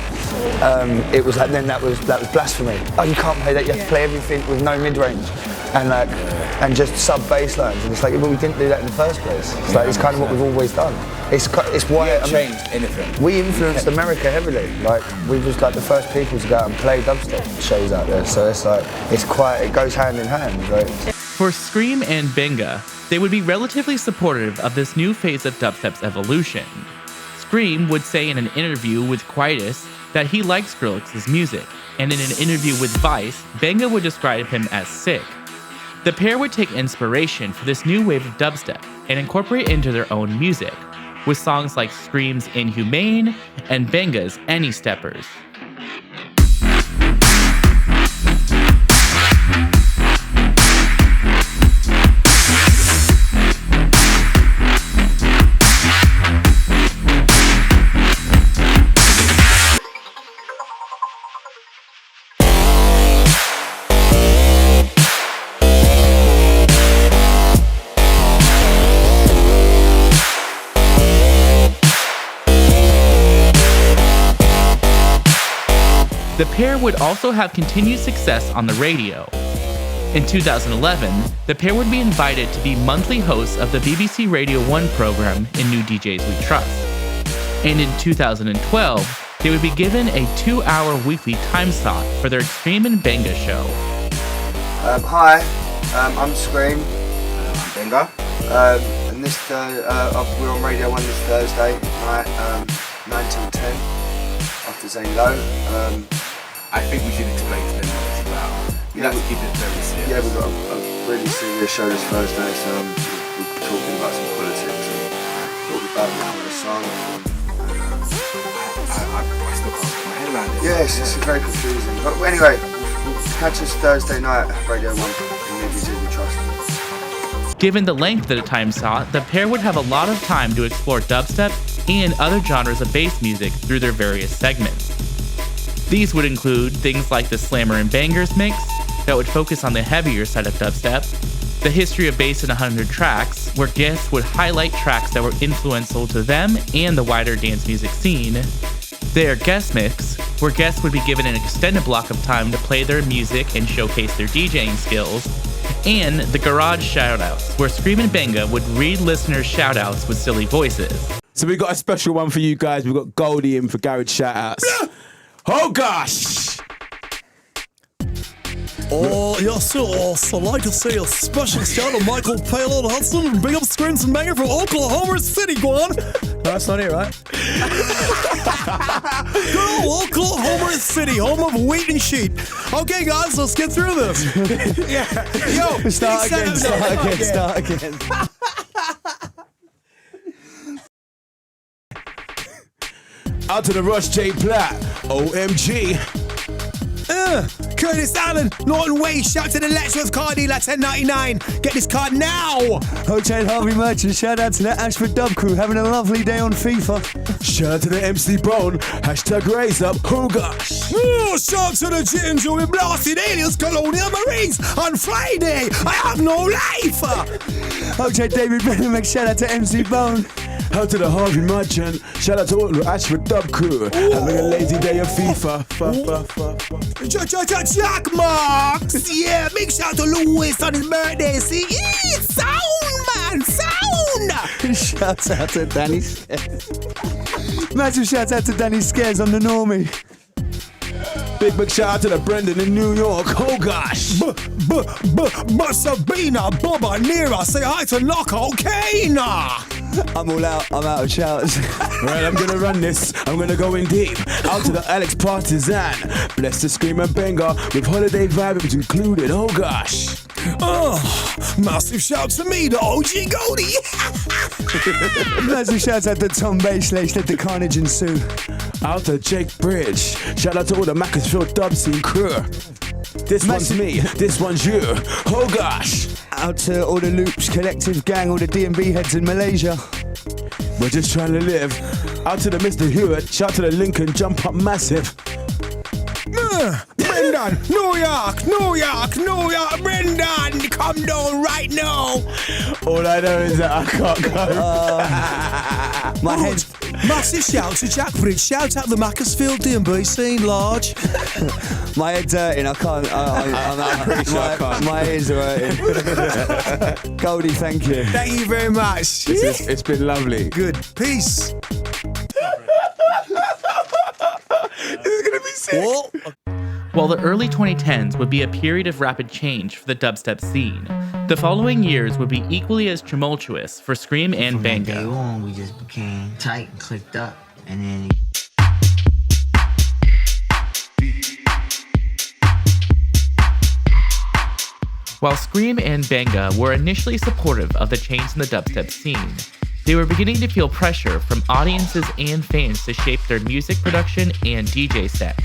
It was like then that was blasphemy. Oh, you can't play that. You have to play everything with no mid range and just sub bass lines. And it's like, but we didn't do that in the first place. It's like it's kind of what we've always done. It's why changed anything. We influenced America heavily. Like we was like the first people to go out and play dubstep shows out there. So it's like it goes hand in hand. Right? For Skream and Benga, they would be relatively supportive of this new phase of dubstep's evolution. Skream would say in an interview with Quietus that he likes Skrillex's music, and in an interview with Vice, Benga would describe him as sick. The pair would take inspiration for this new wave of dubstep and incorporate it into their own music, with songs like Skream's Inhumane and Benga's Any Steppers. The pair would also have continued success on the radio. In 2011, the pair would be invited to be monthly hosts of the BBC Radio 1 program In New DJs We Trust. And in 2012, they would be given a 2-hour weekly time slot for their Skream and Benga show. Hi, I'm Skream. I'm Benga. And we're on Radio 1 this Thursday night, 9 till 10, after Zane Lowe. I think we should explain to them what it's about. We have to keep it very serious. Yeah, we've got a really serious show this Thursday, so we're talking about some politics and what we're about now in the song. I still can't get my head around it. Yes, it's very confusing. But anyway, catch us Thursday night at Radio 1 in New DJs We Trust. Given the length of the time slot, the pair would have a lot of time to explore dubstep and other genres of bass music through their various segments. These would include things like the Slammer and Bangers mix, that would focus on the heavier side of dubstep, the history of bass in 100 tracks, where guests would highlight tracks that were influential to them and the wider dance music scene, their guest mix, where guests would be given an extended block of time to play their music and showcase their DJing skills, and the Garage Shoutouts, where Skream and Benga would read listeners' shoutouts with silly voices. So we've got a special one for you guys. We've got Goldie in for Garage Shoutouts. Oh gosh! Oh, yes, sir. I'd like to say a special shout to Michael Payload Hudson and big up Screams and Banger from Oklahoma City, Gwan. That's not it, right? Good old Oklahoma City, home of wheat and sheep. Okay, guys, let's get through this. Yeah. Yo, Start again. Out to the Rush J Platt. OMG. Curtis Allen, Norton Way, shout to the Letchworth car dealer, 1099. Get this card now. Hotel Harvey Merchant, shout out to the Ashford Dub crew, having a lovely day on FIFA. Shout out to the MC Bone, hashtag raise up. Oh gosh. Oh, shout to the Ginger with blasted aliens, Colonial Marines on Friday. I have no life. Hotel David Benham, shout out to MC Bone. Out to the Harvey Merchant. Shout out to all the Ashford Dub crew. Having a lazy day of FIFA. Jack Marks! Yeah, big shout out to Lewis on his birthday. See, sound, man, sound! Shout out to Danny Scares. Massive shout out to Danny Scares on the Normie. Big shout out to the Brendan in New York. Oh gosh. Sabina, Bubba, Nira, say hi to Knockout Kana. I'm all out. I'm out of shouts. Right, I'm gonna run this. I'm gonna go in deep. Out to the Alex Partisan. Bless the Skream and Benga with holiday vibes included. Oh gosh. Oh, massive shout to me, the OG Goldie. Massive shout out to Tom Baselage, let the carnage ensue. Out to Jake Bridge. Shout out to all the Macclesfield dub scene crew. This one's me, this one's you. Oh gosh. Out to all the Loops Collective gang, all the D&B heads in Malaysia. We're just trying to live. Out to the Mr. Hewitt. Shout to the Lincoln Jump Up Massive. Brendan, New York, Brendan, come down right now. All I know is that I can't go. My head. Massive shout to Jack Bridge. Shout out the Macclesfield D&B scene, large. My head's hurting. I can't. I'm out. My ears are hurting. Goldie, thank you. Thank you very much. It's been lovely. Good. Peace. This is gonna be sick. While the early 2010s would be a period of rapid change for the dubstep scene, the following years would be equally as tumultuous for Skream and Benga. From day on, we just became tight and clicked up, and then. While Skream and Benga were initially supportive of the change in the dubstep scene, they were beginning to feel pressure from audiences and fans to shape their music production and DJ sets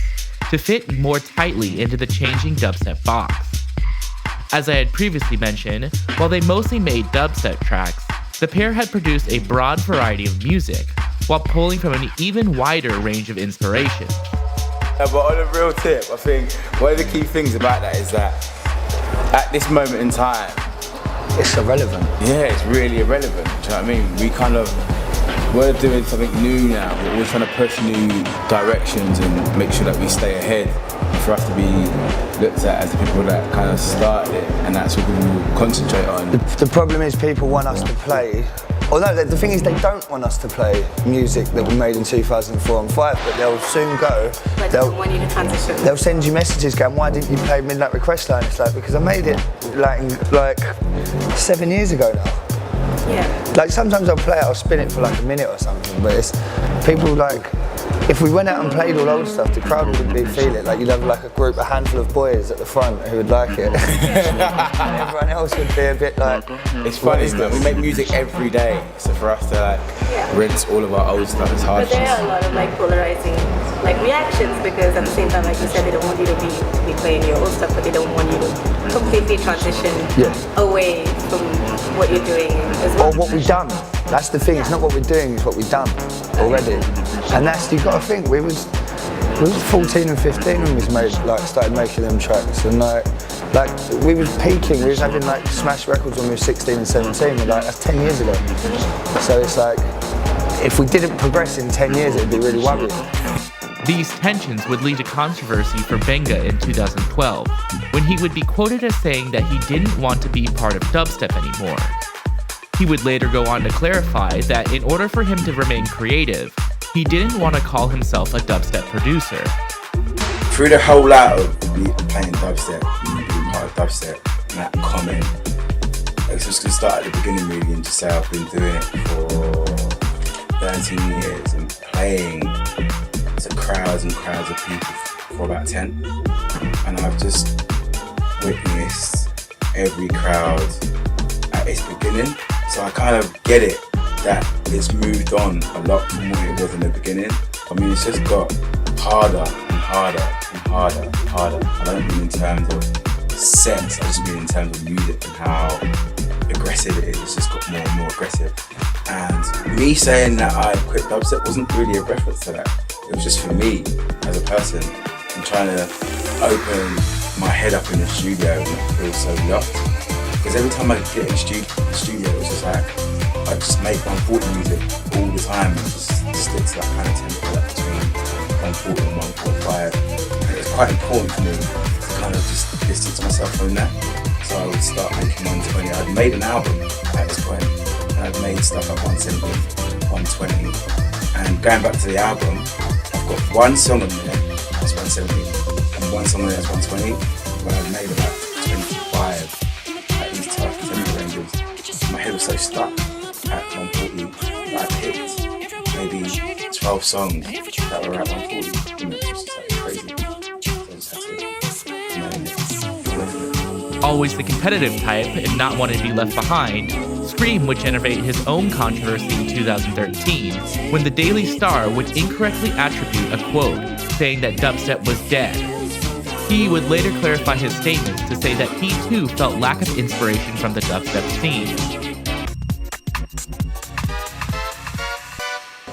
to fit more tightly into the changing dubstep box. As I had previously mentioned, while they mostly made dubstep tracks, the pair had produced a broad variety of music while pulling from an even wider range of inspiration. But on a real tip, I think one of the key things about that is that at this moment in time, it's irrelevant. Yeah, it's really irrelevant. Do you know what I mean? We're doing something new now. We're always trying to push new directions and make sure that we stay ahead for us to be looked at as the people that kind of started it, and that's what we will concentrate on. The problem is people want us to play, although the thing is they don't want us to play music that was made in 2004 and 5, but they'll soon go. They'll want you to transition. They'll send you messages going, why didn't you play Midnight Request Line? It's like, because I made it like 7 years ago now. Yeah. Like sometimes I'll play it, I'll spin it for like a minute or something, but it's people like, if we went out and played all old stuff, the crowd wouldn't be feeling it. Like you'd have like a handful of boys at the front who would like it. And everyone else would be a bit like... It's funny, but we make music every day, so for us to like rinse all of our old stuff is hard. But there are a lot of like polarizing like reactions, because at the same time, like you said, they don't want you to be playing your old stuff, but they don't want you to completely transition away from what you're doing as well. Or what we've done. That's the thing, it's not what we're doing, it's what we've done already. And that's, you've got to think, we was 14 and 15 when we started making them tracks, and like we was peaking, we was having like smash records when we were 16 and 17, and like that's 10 years ago. So it's like, if we didn't progress in 10 years, it'd be really worrying. These tensions would lead to controversy for Benga in 2012, when he would be quoted as saying that he didn't want to be part of dubstep anymore. He would later go on to clarify that in order for him to remain creative, he didn't want to call himself a dubstep producer. Through the whole lot of playing dubstep, being part of dubstep, and that comment, it's just going to start at the beginning really and just say I've been doing it for 13 years and playing to crowds and crowds of people for about 10. And I've just witnessed every crowd at its beginning. So I kind of get it that it's moved on a lot from what it was in the beginning. I mean, it's just got harder and harder and harder and harder. I don't mean in terms of sets, I just mean in terms of music and how aggressive it is. It's just got more and more aggressive. And me saying that I quit dubstep wasn't really a reference to that. It was just for me as a person. I'm trying to open my head up in the studio and it feels so locked. Because every time I get in the studio, it's just like, I just make 140 music all the time and just stick to that kind of tempo between 140 and 145. And it's quite important for me to kind of just listen to myself on that. So I would start making 120. I'd made an album at this point, and I'd made stuff at 170, 120. And going back to the album, I've got one song on there that's 170, and one song on there that's 120. When I've made about 25 at these type of tempo ranges, my head was so stuck at 140 that I picked maybe 12 songs that were at 140. And it was just like crazy. So I just had to, Always the competitive type and not wanting to be left behind, Skream would generate his own controversy in 2013 when the Daily Star would incorrectly attribute a quote saying that dubstep was dead. He would later clarify his statements to say that he too felt lack of inspiration from the dubstep scene.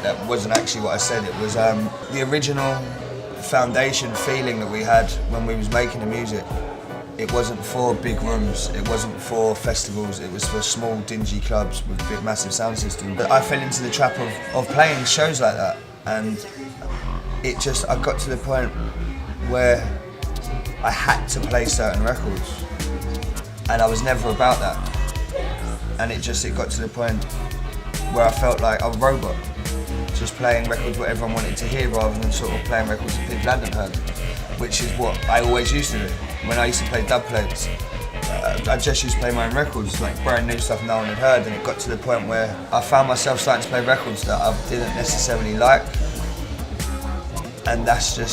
That wasn't actually what I said. It was the original foundation feeling that we had when we was making the music. It wasn't for big rooms, it wasn't for festivals, it was for small dingy clubs with big massive sound systems. I fell into the trap of playing shows like that, and I got to the point where I had to play certain records, and I was never about that. And it got to the point where I felt like a robot, just playing records what everyone wanted to hear rather than sort of playing records that people hadn't heard, which is what I always used to do. When I used to play dub plates, I just used to play my own records, like brand new stuff no one had heard, and it got to the point where I found myself starting to play records that I didn't necessarily like, and that's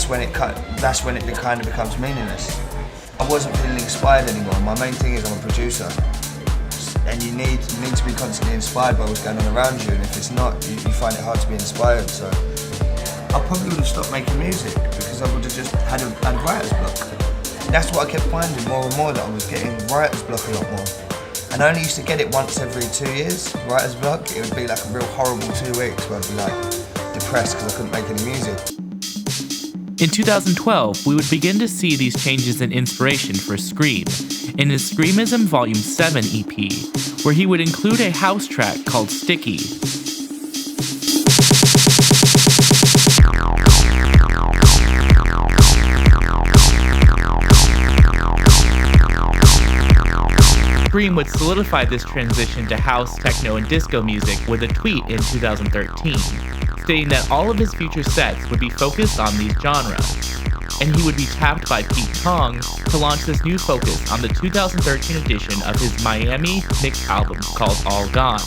when it kind of becomes meaningless. I wasn't feeling inspired anymore. My main thing is I'm a producer, and you need to be constantly inspired by what's going on around you, and if it's not, you find it hard to be inspired. So I probably would have stopped making music because I would have just had writer's block. That's what I kept finding more and more, that I was getting writer's block a lot more. And I only used to get it once every 2 years, writer's block. It would be like a real horrible 2 weeks where I'd be like depressed because I couldn't make any music. In 2012, we would begin to see these changes in inspiration for Skream in his Skreamism Volume 7 EP, where he would include a house track called Sticky. Skream would solidify this transition to house, techno, and disco music with a tweet in 2013, stating that all of his future sets would be focused on these genres, and he would be tapped by Pete Tong to launch this new focus on the 2013 edition of his Miami mix album called All Gone.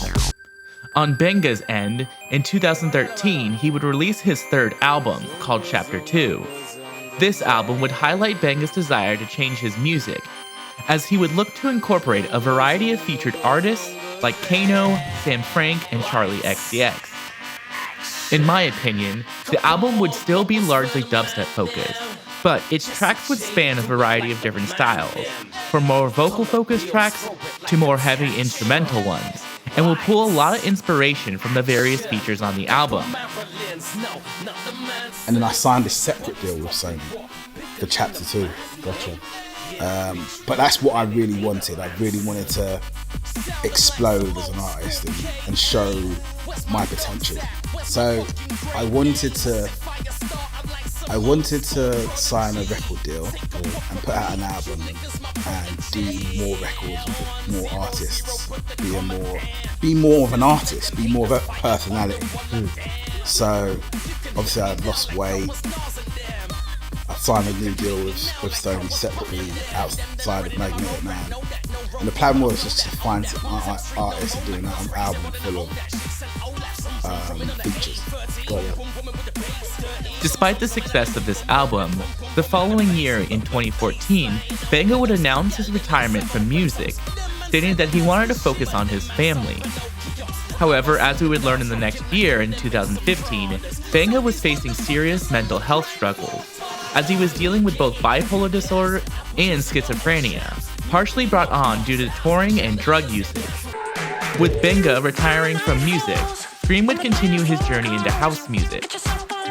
On Benga's end, in 2013, he would release his third album called Chapter 2. This album would highlight Benga's desire to change his music, as he would look to incorporate a variety of featured artists like Kano, Sam Frank, and Charlie XCX. In my opinion, the album would still be largely dubstep focused, but its tracks would span a variety of different styles, from more vocal-focused tracks to more heavy instrumental ones, and will pull a lot of inspiration from the various features on the album. And then I signed a separate deal with Sony for Chapter 2. Gotcha. But that's what I really wanted. I really wanted to explode as an artist and show my potential. So I wanted to sign a record deal and put out an album and do more records with more artists, be more of an artist, be more of a personality. So obviously I lost weight. I signed a new deal with Sony separately outside of Magnetic Man. And the plan was just to find some artists and do an album full of features. Despite the success of this album, the following year in 2014, Benga would announce his retirement from music, stating that he wanted to focus on his family. However, as we would learn in the next year, in 2015, Benga was facing serious mental health struggles, as he was dealing with both bipolar disorder and schizophrenia, partially brought on due to touring and drug usage. With Benga retiring from music, Skream would continue his journey into house music.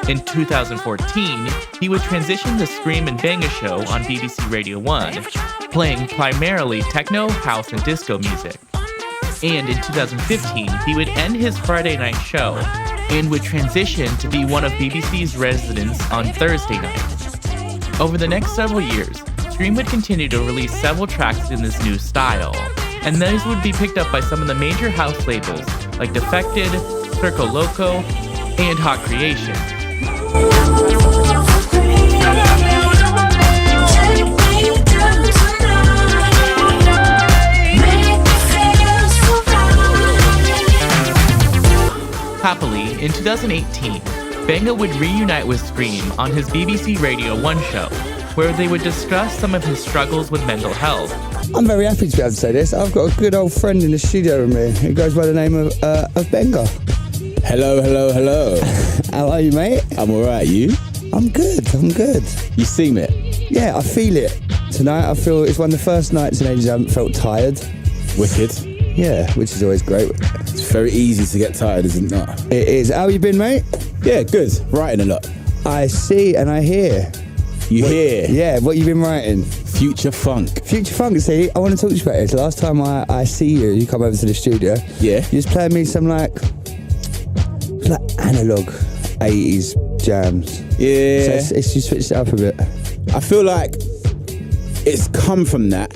In 2014, he would transition the Skream and Benga show on BBC Radio 1, playing primarily techno, house, and disco music. And in 2015, he would end his Friday night show and would transition to be one of BBC's residents on Thursday night. Over the next several years, Skream would continue to release several tracks in this new style, and those would be picked up by some of the major house labels like Defected, Circo Loco, and Hot Creation. Happily, in 2018, Benga would reunite with Skream on his BBC Radio 1 show, where they would discuss some of his struggles with mental health. I'm very happy to be able to say this. I've got a good old friend in the studio with me. He goes by the name of Benga. Hello, hello, hello. How are you, mate? I'm alright, you? I'm good. You sing it? Yeah, I feel it. Tonight I feel it's one of the first nights in ages I haven't felt tired. Wicked. Yeah, which is always great. It's very easy to get tired, isn't it? It is. How you been, mate? Yeah, good. Writing a lot. I see and I hear. You hear? Yeah, what you been writing? Future funk. Future funk, see, I want to talk to you about this. Last time I see you come over to the studio. Yeah. You was playing me some like analog 80s jams. Yeah. So you switched it up a bit. I feel like it's come from that.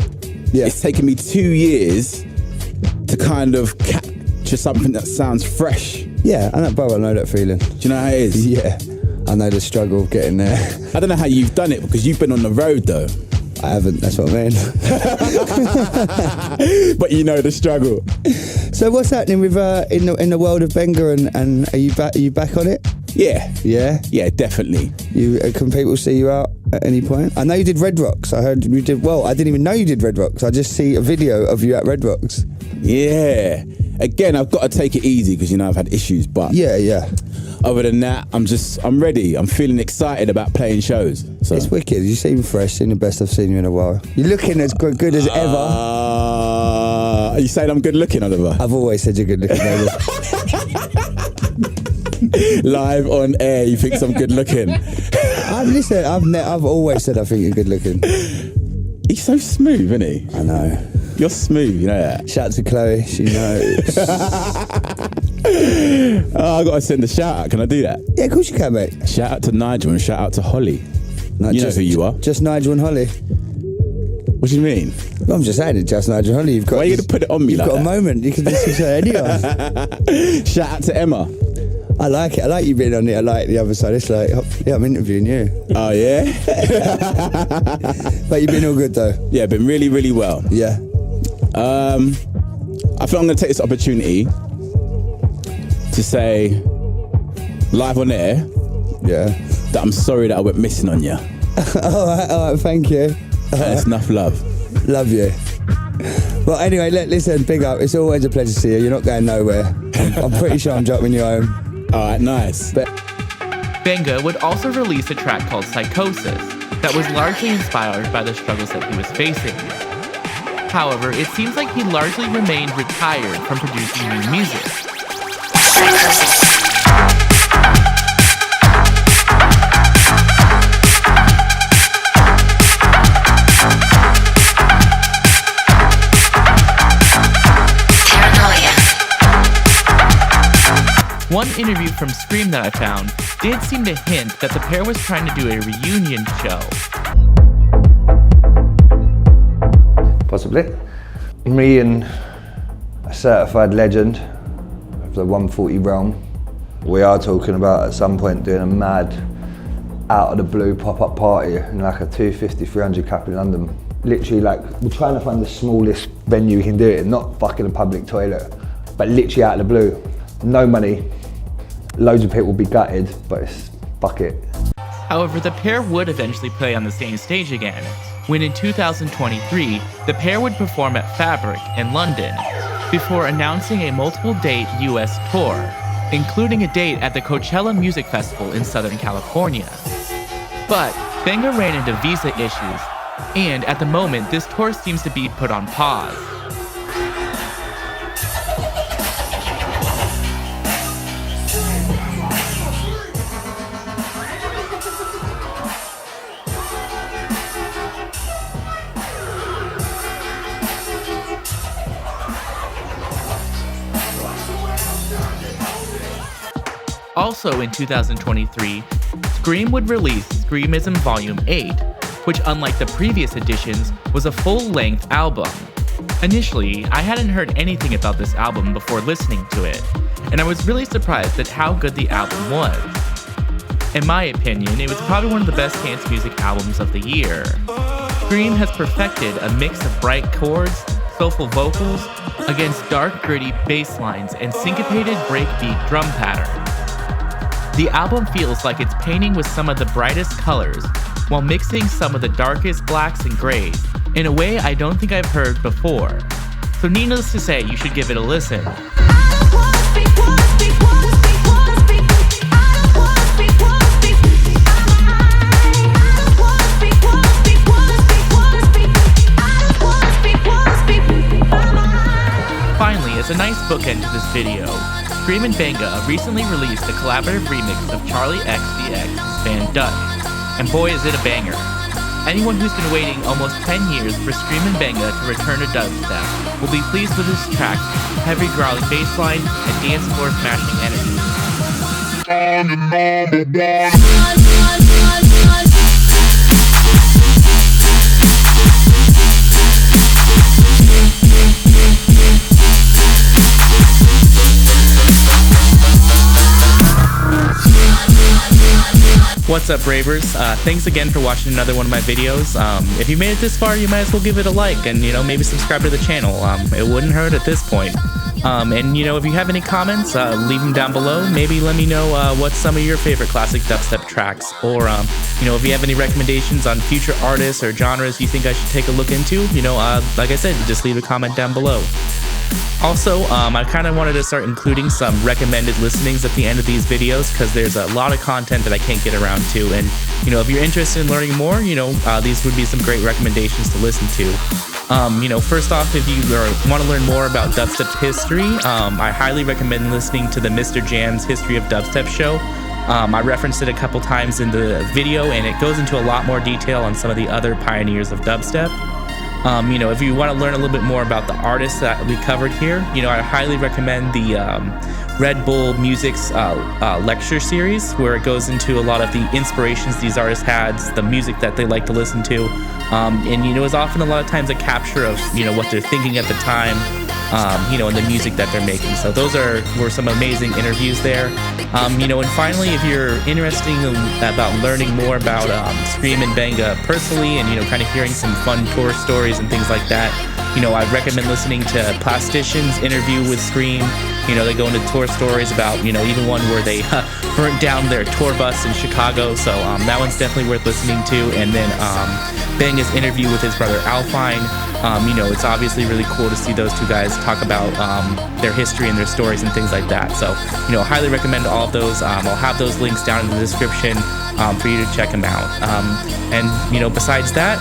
Yeah. It's taken me 2 years to kind of capture something that sounds fresh. Yeah, I know that feeling. Do you know how it is? Yeah, I know the struggle of getting there. I don't know how you've done it because you've been on the road though. I haven't, that's what I mean. But you know the struggle. So what's happening with in the world of Benga and are you back on it? Yeah. Yeah? Yeah, definitely. Can people see you out at any point? I know you did Red Rocks. I heard you did, well, I didn't even know you did Red Rocks. I just see a video of you at Red Rocks. Yeah. Again, I've got to take it easy because, I've had issues, but... Yeah. Other than that, I'm ready. I'm feeling excited about playing shows. So. It's wicked. You seem fresh. Seem the best I've seen you in a while. You're looking as good as ever. Are you saying I'm good looking, Oliver? I've always said you're good looking, Oliver. Live on air, you think I'm good looking? I've always said I think you're good looking. He's so smooth, isn't he? I know. You're smooth, you know that. Shout out to Chloe, she knows. I got to send a shout out. Can I do that? Yeah, of course you can, mate. Shout out to Nigel and shout out to Holly. No, you know who you are. Just Nigel and Holly. What do you mean? Well, I'm just saying it's just Nigel and Holly. Why are you going to put it on me like that? You've got a moment. You can just say anyone. Shout out to Emma. I like it. I like you being on it. I like the other side. It's like, yeah, I'm interviewing you. Oh, yeah? But you've been all good, though. Yeah, been really, really well. Yeah. I feel I'm going to take this opportunity to say, live on air, that I'm sorry that I went missing on you. all right, thank you. That's enough love. Love you. Well, anyway, listen, big up. It's always a pleasure to see you. You're not going nowhere. I'm pretty sure I'm dropping you home. All right, nice. Benga would also release a track called Psychosis that was largely inspired by the struggles that he was facing. However, it seems like he largely remained retired from producing new music. One interview from Skream that I found did seem to hint that the pair was trying to do a reunion show. Possibly. Me and a certified legend of the 140 realm, we are talking about at some point doing a mad out of the blue pop-up party in like a 250, 300 cap in London. Literally like, we're trying to find the smallest venue we can do it in, not fucking a public toilet, but literally out of the blue. No money, loads of people will be gutted, but it's fuck it. However, the pair would eventually play on the same stage again, when in 2023, the pair would perform at Fabric in London, before announcing a multiple-date US tour, including a date at the Coachella Music Festival in Southern California. But Benga ran into visa issues, and at the moment, this tour seems to be put on pause. Also in 2023, Skream would release Skreamism Volume 8, which unlike the previous editions, was a full-length album. Initially, I hadn't heard anything about this album before listening to it, and I was really surprised at how good the album was. In my opinion, it was probably one of the best dance music albums of the year. Skream has perfected a mix of bright chords, soulful vocals, against dark, gritty bass lines and syncopated breakbeat drum patterns. The album feels like it's painting with some of the brightest colors, while mixing some of the darkest blacks and grays, in a way I don't think I've heard before. So needless to say, you should give it a listen. Finally, as a nice bookend to this video, Skream and Benga recently released a collaborative remix of Charlie XCX's band Dutch, and boy is it a banger. Anyone who's been waiting almost 10 years for Skream and Benga to return to dubstep will be pleased with this track's heavy growling bassline and dance floor smashing energy. What's up, ravers? Thanks again for watching another one of my videos. If you made it this far, you might as well give it a like and, maybe subscribe to the channel. It wouldn't hurt at this point. And, if you have any comments, leave them down below. Maybe let me know what's some of your favorite classic dubstep tracks. Or, if you have any recommendations on future artists or genres you think I should take a look into, like I said, just leave a comment down below. Also, I kind of wanted to start including some recommended listenings at the end of these videos because there's a lot of content that I can't get around to. And, if you're interested in learning more, these would be some great recommendations to listen to. First off, if you want to learn more about dubstep history, I highly recommend listening to the Mr. Jam's History of Dubstep show. I referenced it a couple times in the video, and it goes into a lot more detail on some of the other pioneers of dubstep. If you want to learn a little bit more about the artists that we covered here, I highly recommend the Red Bull Music's lecture series, where it goes into a lot of the inspirations these artists had, the music that they like to listen to, and it's often a lot of times a capture of what they're thinking at the time, and the music that they're making. So those were some amazing interviews there. And finally, if you're interested about learning more about Skream and Benga personally, and kind of hearing some fun tour stories and things like that, I recommend listening to Plastician's interview with Skream. They go into tour stories about, even one where they burnt down their tour bus in Chicago. So that one's definitely worth listening to. And then Benga's interview with his brother Alpine. It's obviously really cool to see those two guys talk about their history and their stories and things like that. So, highly recommend all of those. I'll have those links down in the description for you to check them out. And besides that,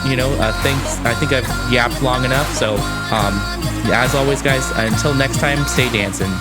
thanks. I think I've yapped long enough. So, as always, guys, until next time, stay dancing.